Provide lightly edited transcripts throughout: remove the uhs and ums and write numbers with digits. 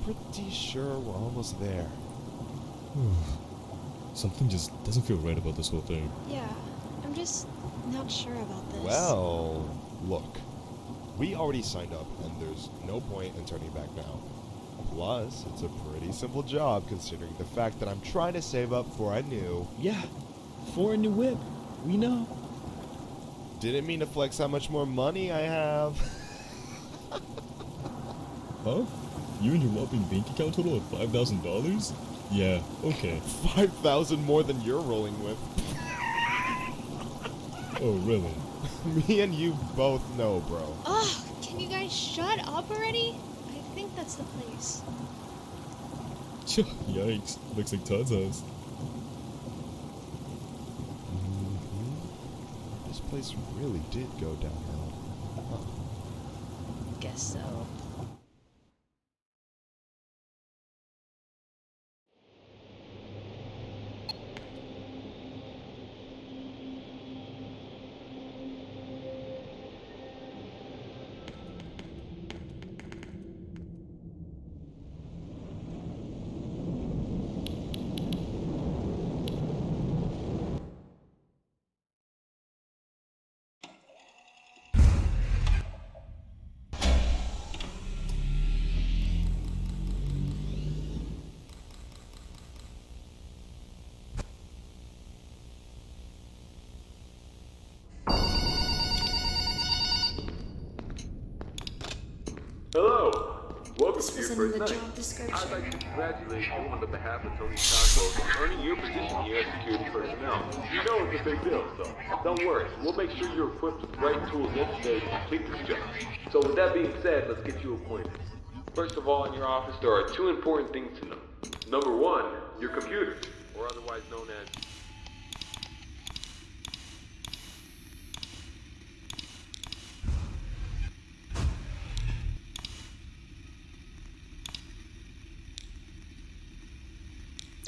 pretty sure we're almost there. Something just doesn't feel right about this whole thing. Yeah, I'm just not sure about this. Well, look. We already signed up, and there's no point in turning back now. Plus, it's a pretty simple job considering the fact that I'm trying to save up for a new... Yeah, for a new whip. We know. Didn't mean to flex how much more money I have. Huh? You and your whopping bank account total of $5,000? Yeah, okay. 5,000 more than you're rolling with. Oh, really? Me and you both know, bro. Ugh, can you guys shut up already? I think that's the place. Yikes. Looks like Todd's house. This place really did go downhill. Guess so. Hello! Welcome This to your was in first the night. job I'd description. like to congratulate you on the behalf of Tony Santos on earning your position here as security personnel. You know it's a big deal, so don't worry. We'll make sure you're equipped with the right tools necessary to complete this job. So with that being said, let's get you appointed. First of all, in your office, there are two important things to know. Number one, your computer, or otherwise known as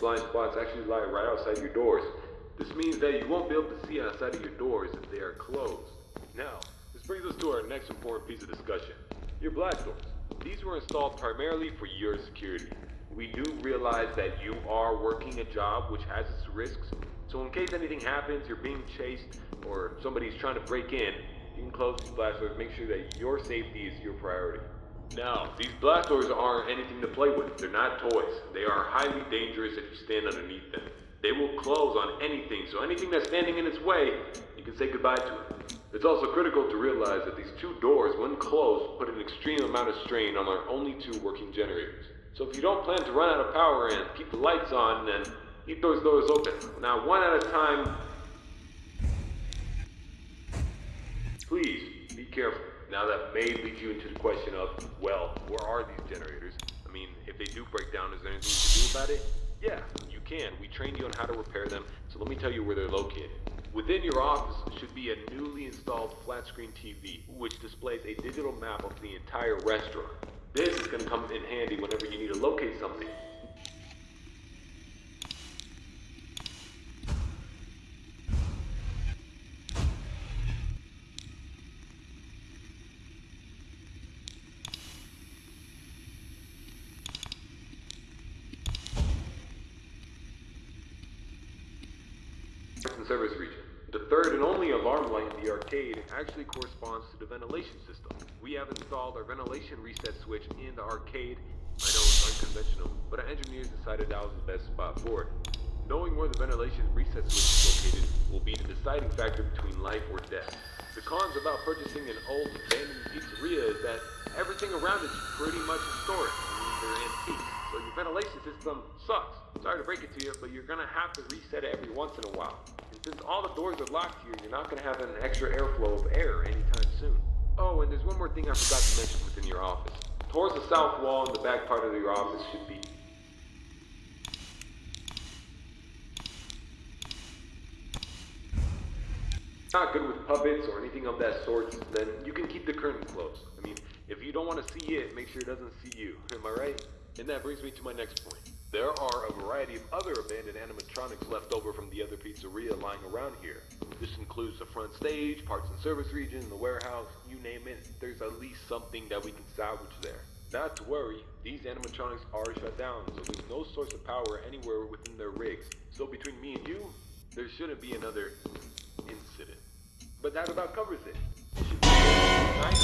blind spots actually lie right outside your doors. This means that you won't be able to see outside of your doors if they are closed. Now, this brings us to our next important piece of discussion. Your blast doors. These were installed primarily for your security. We do realize that you are working a job which has its risks, so in case anything happens, you're being chased, or somebody's trying to break in, you can close these blast doors, make sure that your safety is your priority. Now, these blast doors aren't anything to play with. They're not toys. They are highly dangerous if you stand underneath them. They will close on anything, so anything that's standing in its way, you can say goodbye to it. It's also critical to realize that these two doors, when closed, put an extreme amount of strain on our only two working generators. So if you don't plan to run out of power and keep the lights on, then keep those doors open. Now, one at a time. Please, be careful. Now that may lead you into the question of, well, where are these generators? I mean, if they do break down, is there anything you can do about it? Yeah, you can. We trained you on how to repair them, so let me tell you where they're located. Within your office should be a newly installed flat screen TV, which displays a digital map of the entire restaurant. This is going to come in handy whenever you need to locate something. And service region. The third and only alarm light in the arcade actually corresponds to the ventilation system. We have installed our ventilation reset switch in the arcade. I know it's unconventional, but our engineers decided that was the best spot for it. Knowing where the ventilation reset switch is located will be the deciding factor between life or death. The cons about purchasing an old abandoned pizzeria is that everything around it's pretty much historic. I mean, they're antiques, so your ventilation system sucks. Sorry to break it to you, but you're gonna have to reset it every once in a while. And since all the doors are locked here, you're not gonna have an extra airflow of air anytime soon. Oh, and there's one more thing I forgot to mention within your office. Towards the south wall in the back part of your office should be not good with puppets or anything of that sort, then you can keep the curtain closed. I mean, if you don't want to see it, make sure it doesn't see you. Am I right? And that brings me to my next point. There are a variety of other abandoned animatronics left over from the other pizzeria lying around here. This includes the front stage, parts and service region, the warehouse, you name it. There's at least something that we can salvage there. Not to worry, these animatronics are shut down, so there's no source of power anywhere within their rigs. So between me and you, there shouldn't be another incident. But that about covers it. It should be nice.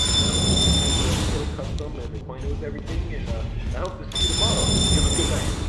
Feel custom and acquainted with everything, and I hope to see you tomorrow. You have a good night.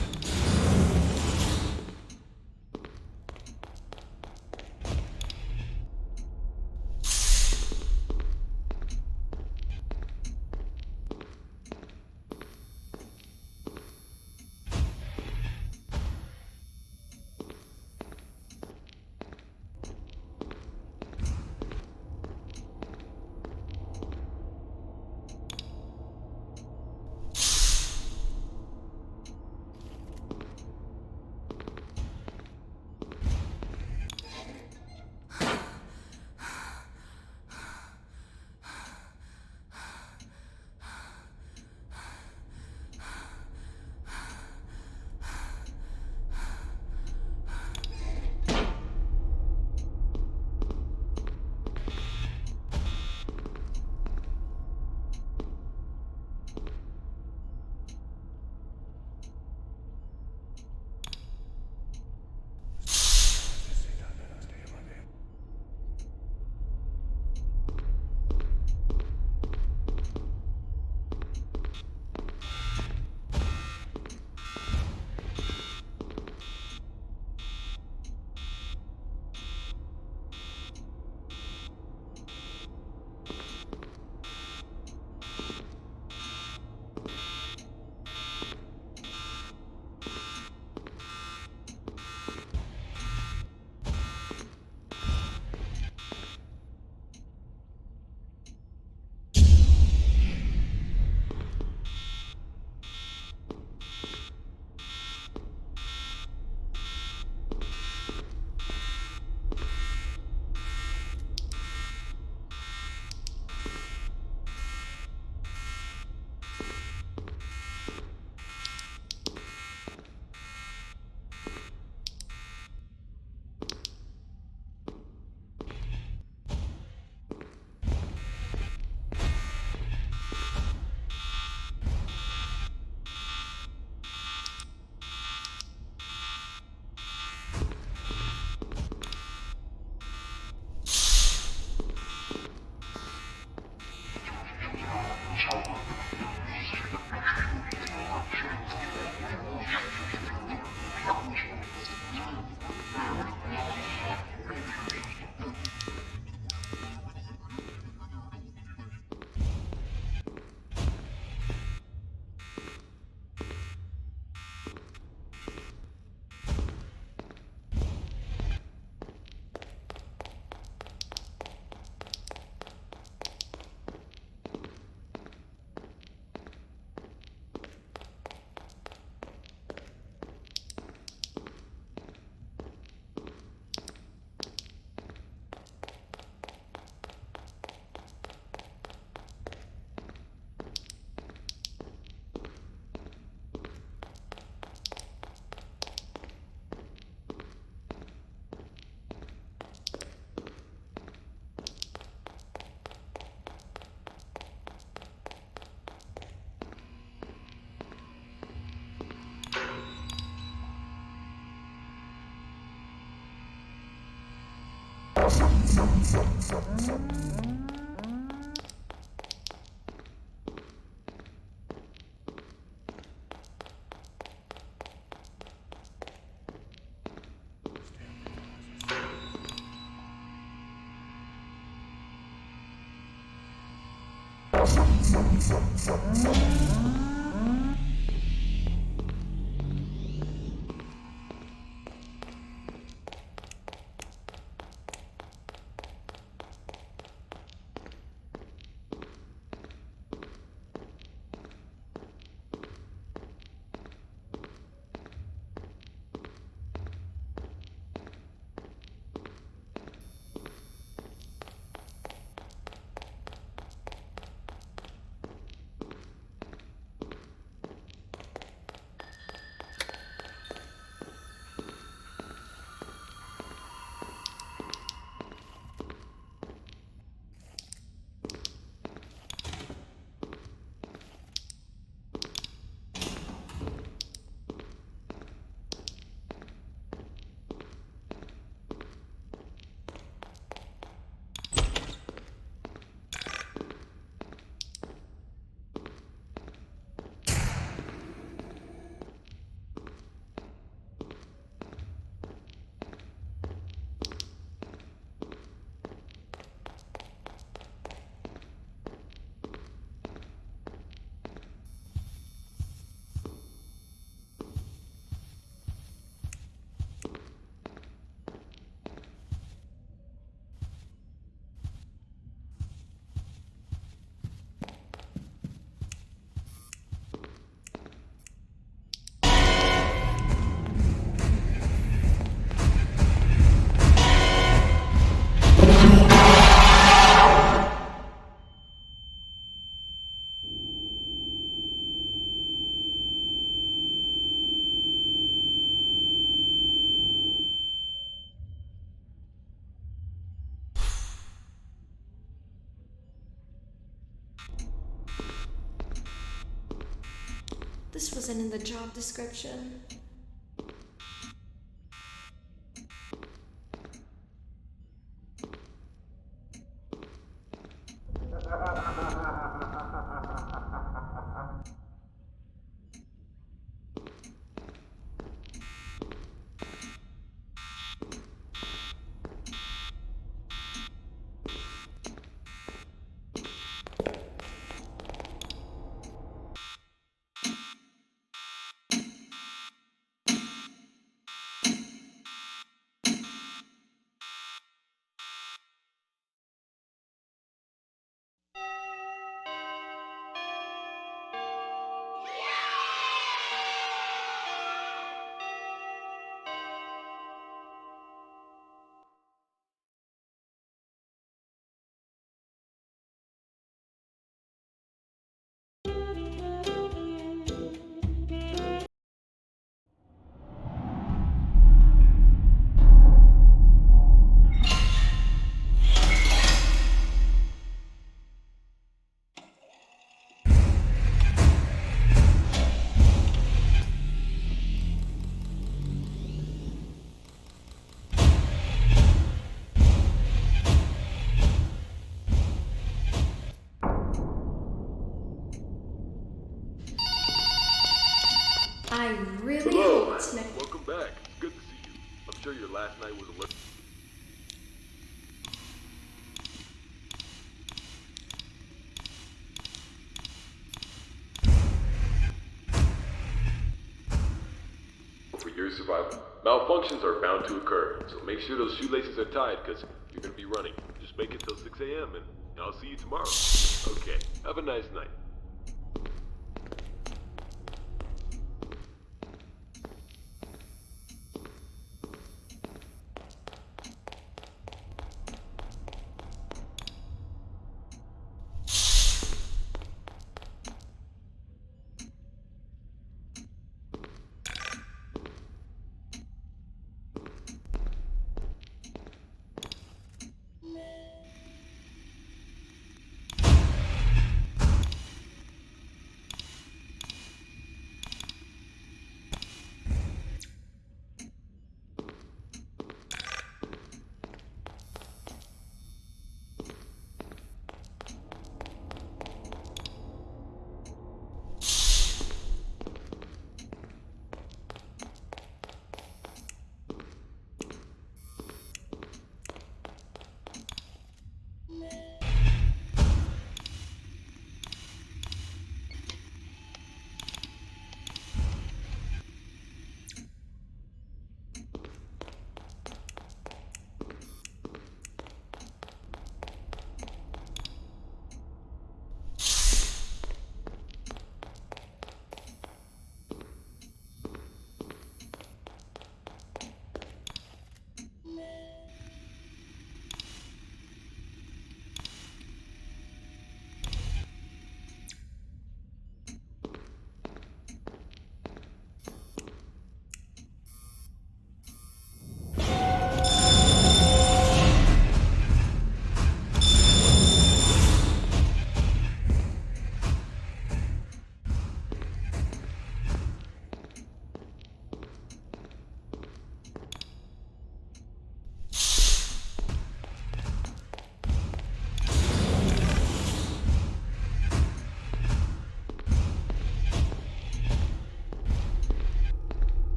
This wasn't in the job description. I really Hello, hope it's next. welcome back. It's good to see you. I'm sure your last night was a little... for your survival. Malfunctions are bound to occur, so make sure those shoelaces are tied, because you're going to be running. Just make it till 6 a.m. and I'll see you tomorrow. Okay, have a nice night.